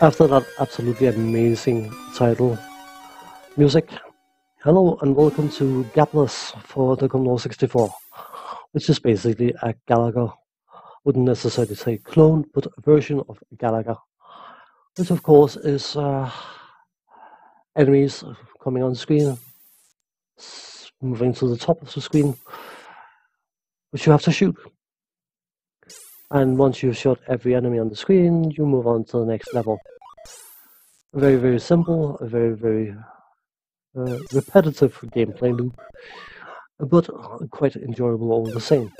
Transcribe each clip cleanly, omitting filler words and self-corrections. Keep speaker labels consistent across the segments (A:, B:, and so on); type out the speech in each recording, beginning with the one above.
A: After that absolutely amazing title music, hello and welcome to Gaplus for the Commodore 64, which is basically a Galaga, wouldn't necessarily say clone, but a version of Galaga, which of course is enemies coming on screen, moving to the top of the screen, which you have to shoot. And once you've shot every enemy on the screen, you move on to the next level. Very, very simple, a very, very repetitive gameplay loop, but quite enjoyable all the same.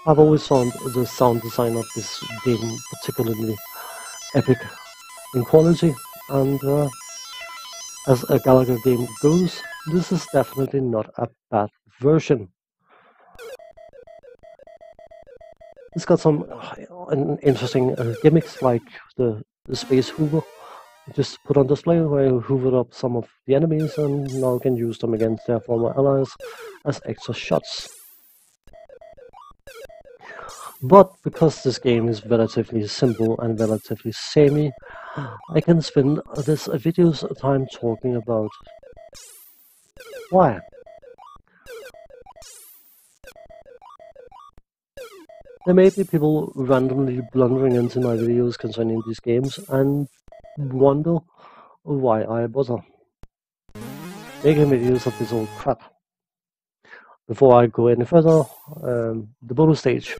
A: I've always found the sound design of this game particularly epic in quality, and as a Galaga game goes, this is definitely not a bad version. It's got some interesting gimmicks like the space hoover, just put on display where you hoovered up some of the enemies and now can use them against their former allies as extra shots. But because this game is relatively simple and relatively samey, I can spend this video's time talking about why. There may be people randomly blundering into my videos concerning these games and wonder why I bother making videos of this old crap. Before I go any further, the bonus stage.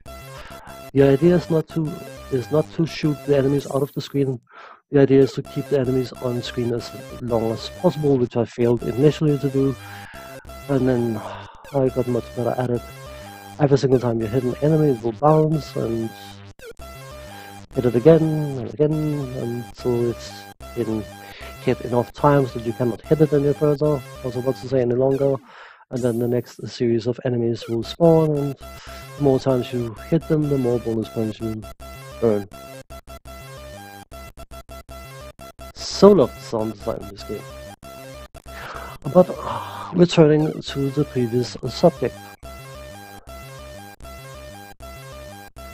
A: The idea is not to shoot the enemies out of the screen. The idea is to keep the enemies on screen as long as possible, which I failed initially to do, and then I got much better at it. Every single time you hit an enemy, it will bounce and hit it again and again until it's been hit enough times that you cannot hit it any further, also not to say any longer, and then the next series of enemies will spawn, and the more times you hit them, the more bonus points you earn. So love the sound design in this game. But returning to the previous subject.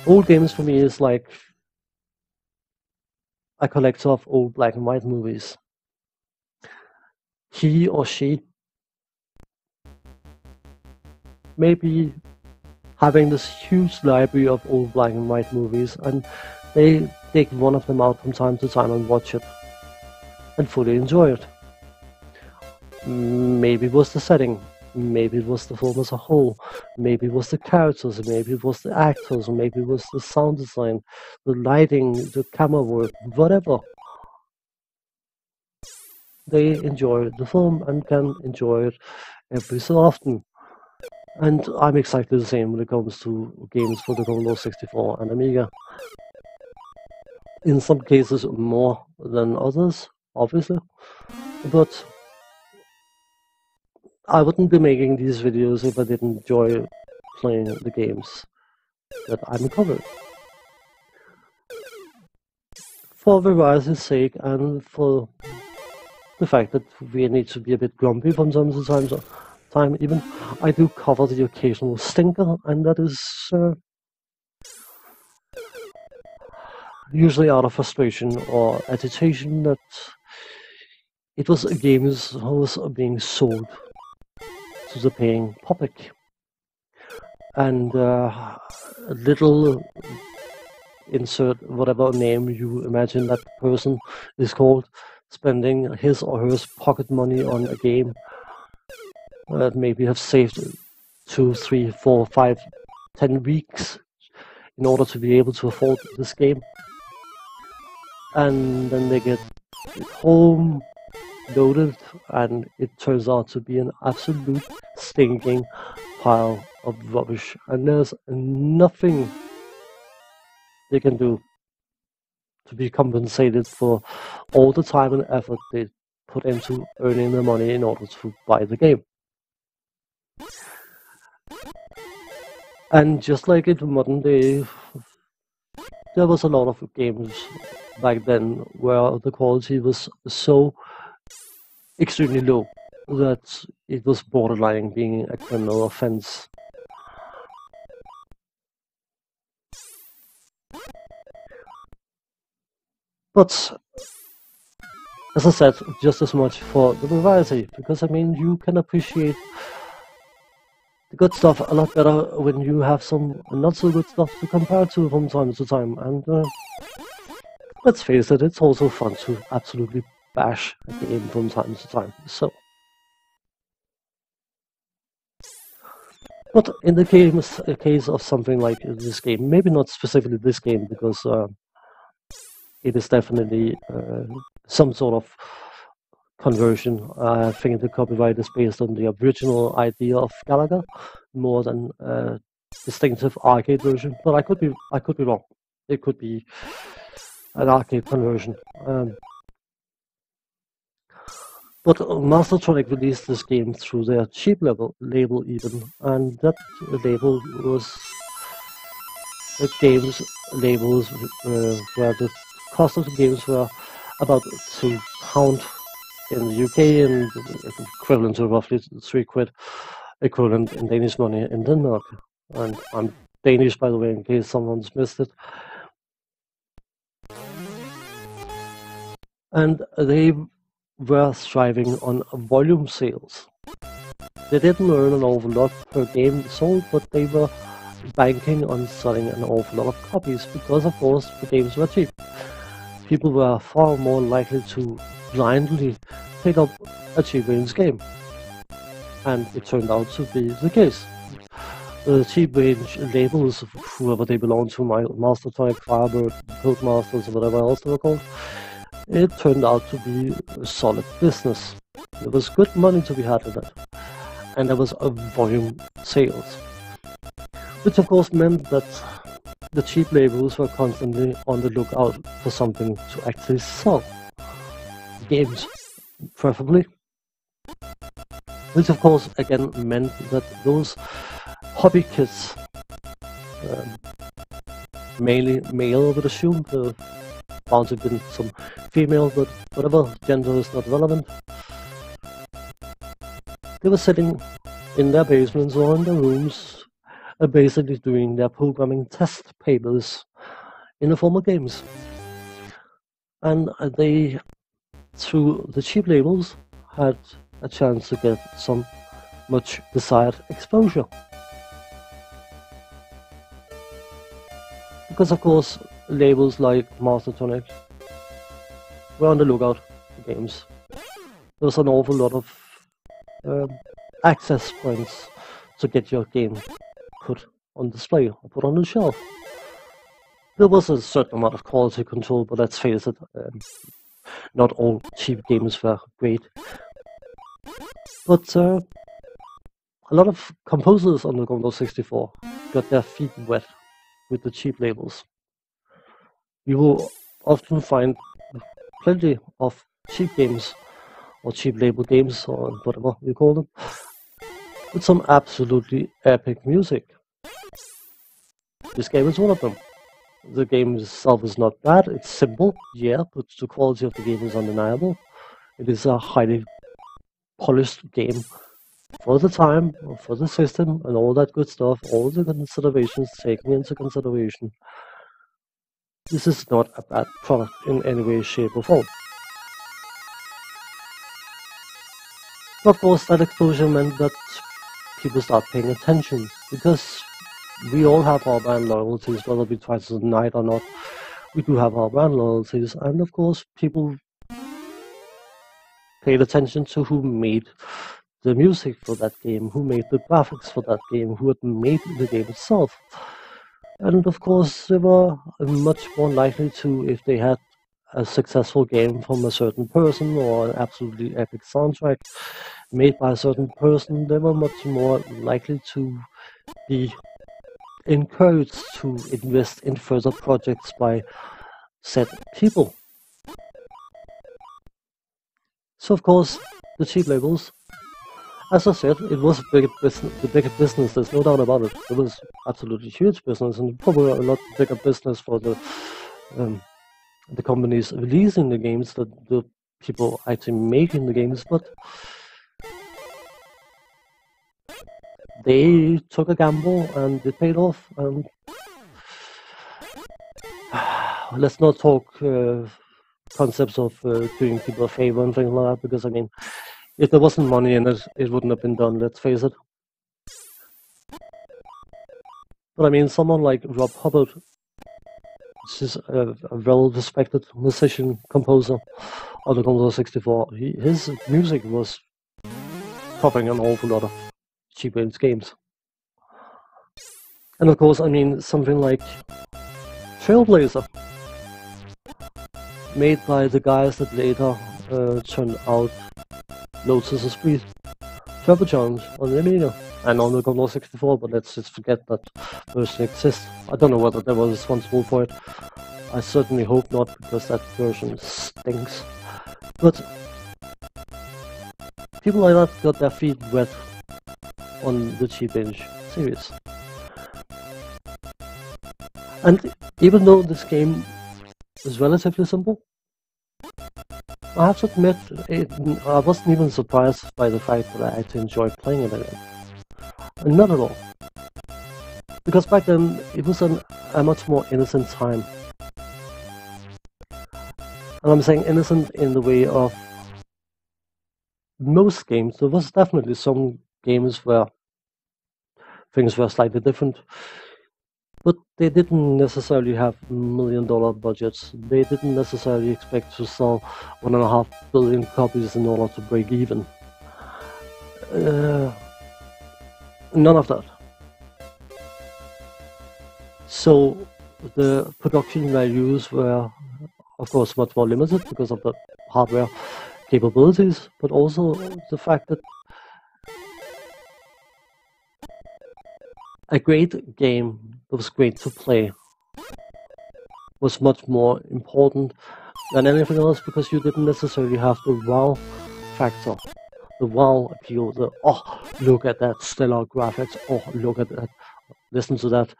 A: Old games for me is like a collector of old black and white movies. He or she may be having this huge library of old black and white movies, and they take one of them out from time to time and watch it and fully enjoy it. Maybe it was the setting, maybe it was the film as a whole, maybe it was the characters, maybe it was the actors, maybe it was the sound design, the lighting, the camera work, whatever. They enjoy the film and can enjoy it every so often. And I'm exactly the same when it comes to games for the Commodore 64 and Amiga. In some cases more than others, obviously, but I wouldn't be making these videos if I didn't enjoy playing the games that I'm covering. For variety's sake and for the fact that we need to be a bit grumpy from time to time even, I do cover the occasional stinker, and that is usually out of frustration or agitation that it was games was being sold to the paying public, and little insert whatever name you imagine that person is called, spending his or her pocket money on a game that maybe have saved 2, 3, 4, 5, 10 weeks in order to be able to afford this game, and then they get it home loaded and it turns out to be an absolute stinking pile of rubbish, and there's nothing they can do to be compensated for all the time and effort they put into earning the money in order to buy the game. And just like in modern day, there was a lot of games back then where the quality was so extremely low that it was borderline being a criminal offense. But as I said, just as much for the variety, because I mean, you can appreciate the good stuff a lot better when you have some not so good stuff to compare to from time to time. And let's face it, it's also fun to absolutely bash a game from time to time. So, but in the case of something like this game, maybe not specifically this game, because it is definitely some sort of conversion. I think the copyright is based on the original idea of Galaga more than a distinctive arcade version. But I could be wrong. It could be an arcade conversion. But Mastertronic released this game through their cheap label even, and that label was the games labels where the cost of the games were about £2 in the UK and equivalent to roughly £3 equivalent in Danish money in Denmark. And I'm Danish, by the way, in case someone's missed it. And they were thriving on volume sales. They didn't earn an awful lot per game sold, but they were banking on selling an awful lot of copies because, of course, the games were cheap. People were far more likely to blindly pick up a cheap range game. And it turned out to be the case. The cheap range labels, whoever they belong to, Mastertronic, Firebird, Codemasters, or whatever else they were called, it turned out to be a solid business. There was good money to be had in it, and there was a volume sales, which of course meant that the cheap labels were constantly on the lookout for something to actually sell. Games, preferably. Which of course again meant that those hobby kids, mainly male I would assume, bound to have been some female, but whatever, gender is not relevant. They were sitting in their basements or in their rooms, basically doing their programming test papers in the form of games. And they, through the cheap labels, had a chance to get some much desired exposure. Because of course, labels like Mastertronic were on the lookout for games. There was an awful lot of access points to get your game put on display or put on the shelf. There was a certain amount of quality control, but let's face it, not all cheap games were great. But a lot of composers on the Commodore 64 got their feet wet with the cheap labels. You will often find plenty of cheap games, or cheap label games, or whatever you call them, with some absolutely epic music. This game is one of them. The game itself is not bad, it's simple, yeah, but the quality of the game is undeniable. It is a highly polished game for the time, for the system, and all that good stuff, all the considerations taken into consideration. This is not a bad product in any way, shape, or form. Of course, that exposure meant that people start paying attention, because we all have our brand loyalties, whether we try to deny it or not. We do have our brand loyalties, and of course, people paid attention to who made the music for that game, who made the graphics for that game, who had made the game itself. And of course, they were much more likely to, if they had a successful game from a certain person or an absolutely epic soundtrack made by a certain person, they were much more likely to be encouraged to invest in further projects by said people. So of course, the cheap labels, as I said, it was the bigger business, there's no doubt about it. It was absolutely huge business, and probably a lot bigger business for the companies releasing the games than the people actually making the games, but they took a gamble and it paid off. And let's not talk concepts of doing people a favor and things like that, because I mean, if there wasn't money in it, it wouldn't have been done, let's face it. But I mean, someone like Rob Hubbard, this is a well-respected musician, composer of the Commodore 64. His music was covering an awful lot of cheap-based games. And of course, I mean, something like Trailblazer, made by the guys that later turned out Lotus Esprit, Turbocharged on the Amiga and on the Commodore 64, but let's just forget that version exists. I don't know whether they were responsible for it. I certainly hope not, because that version stinks. But people like that got their feet wet on the Cheap Binge series. And even though this game is relatively simple, I have to admit, I wasn't even surprised by the fact that I actually enjoyed playing it again. Not at all. Because back then, it was a much more innocent time. And I'm saying innocent in the way of most games. There was definitely some games where things were slightly different. But they didn't necessarily have $1 million budgets. They didn't necessarily expect to sell 1.5 billion copies in order to break even. None of that. So the production values were, of course, much more limited because of the hardware capabilities, but also the fact that a great game that was great to play was much more important than anything else, because you didn't necessarily have the wow factor, the wow appeal, the oh, look at that stellar graphics, oh, look at that, listen to that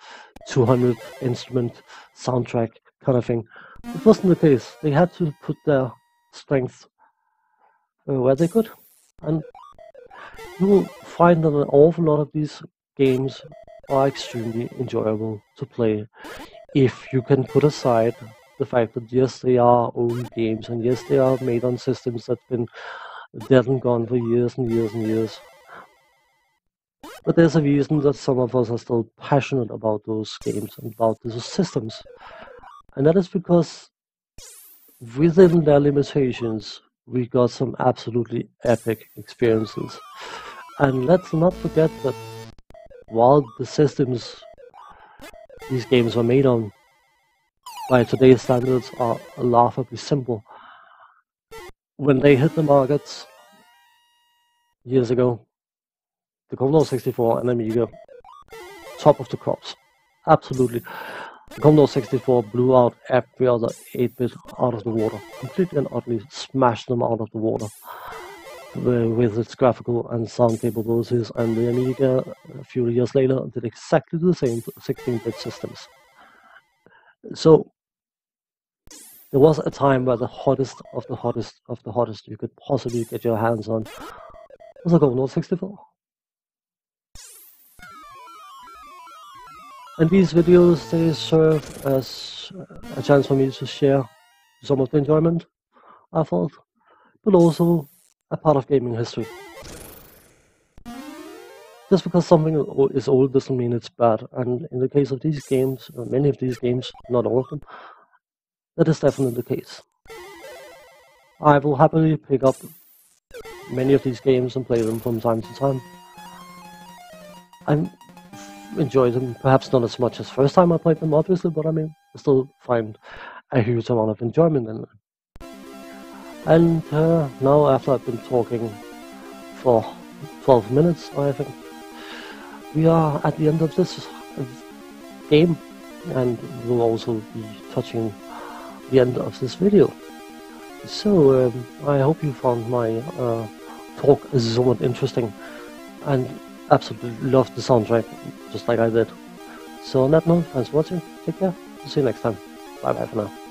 A: 200 instrument soundtrack kind of thing. It wasn't the case. They had to put their strength where they could, and you will find that an awful lot of these games are extremely enjoyable to play if you can put aside the fact that yes, they are old games, and yes, they are made on systems that's been dead and gone for years and years and years. But there's a reason that some of us are still passionate about those games and about those systems, and that is because within their limitations we got some absolutely epic experiences. And let's not forget that while the systems these games were made on, by today's standards, are laughably simple, when they hit the markets years ago, the Commodore 64 and Amiga, top of the crops. Absolutely. The Commodore 64 blew out every other 8-bit out of the water, completely and utterly smashed them out of the water with its graphical and sound capabilities, and the Amiga a few years later did exactly the same 16-bit systems. So there was a time where the hottest of the hottest of the hottest you could possibly get your hands on was the Commodore 64. And these videos, they serve as a chance for me to share some of the enjoyment I felt, but also a part of gaming history. Just because something is old doesn't mean it's bad, and in the case of these games, many of these games, not all of them, that is definitely the case. I will happily pick up many of these games and play them from time to time. I enjoy them, perhaps not as much as first time I played them, obviously, but I mean, I still find a huge amount of enjoyment in them. And now, after I've been talking for 12 minutes, I think we are at the end of this game, and we'll also be touching the end of this video. So I hope you found my talk somewhat interesting, and absolutely loved the soundtrack, just like I did. So on that note, thanks for watching, take care, see you next time, bye bye for now.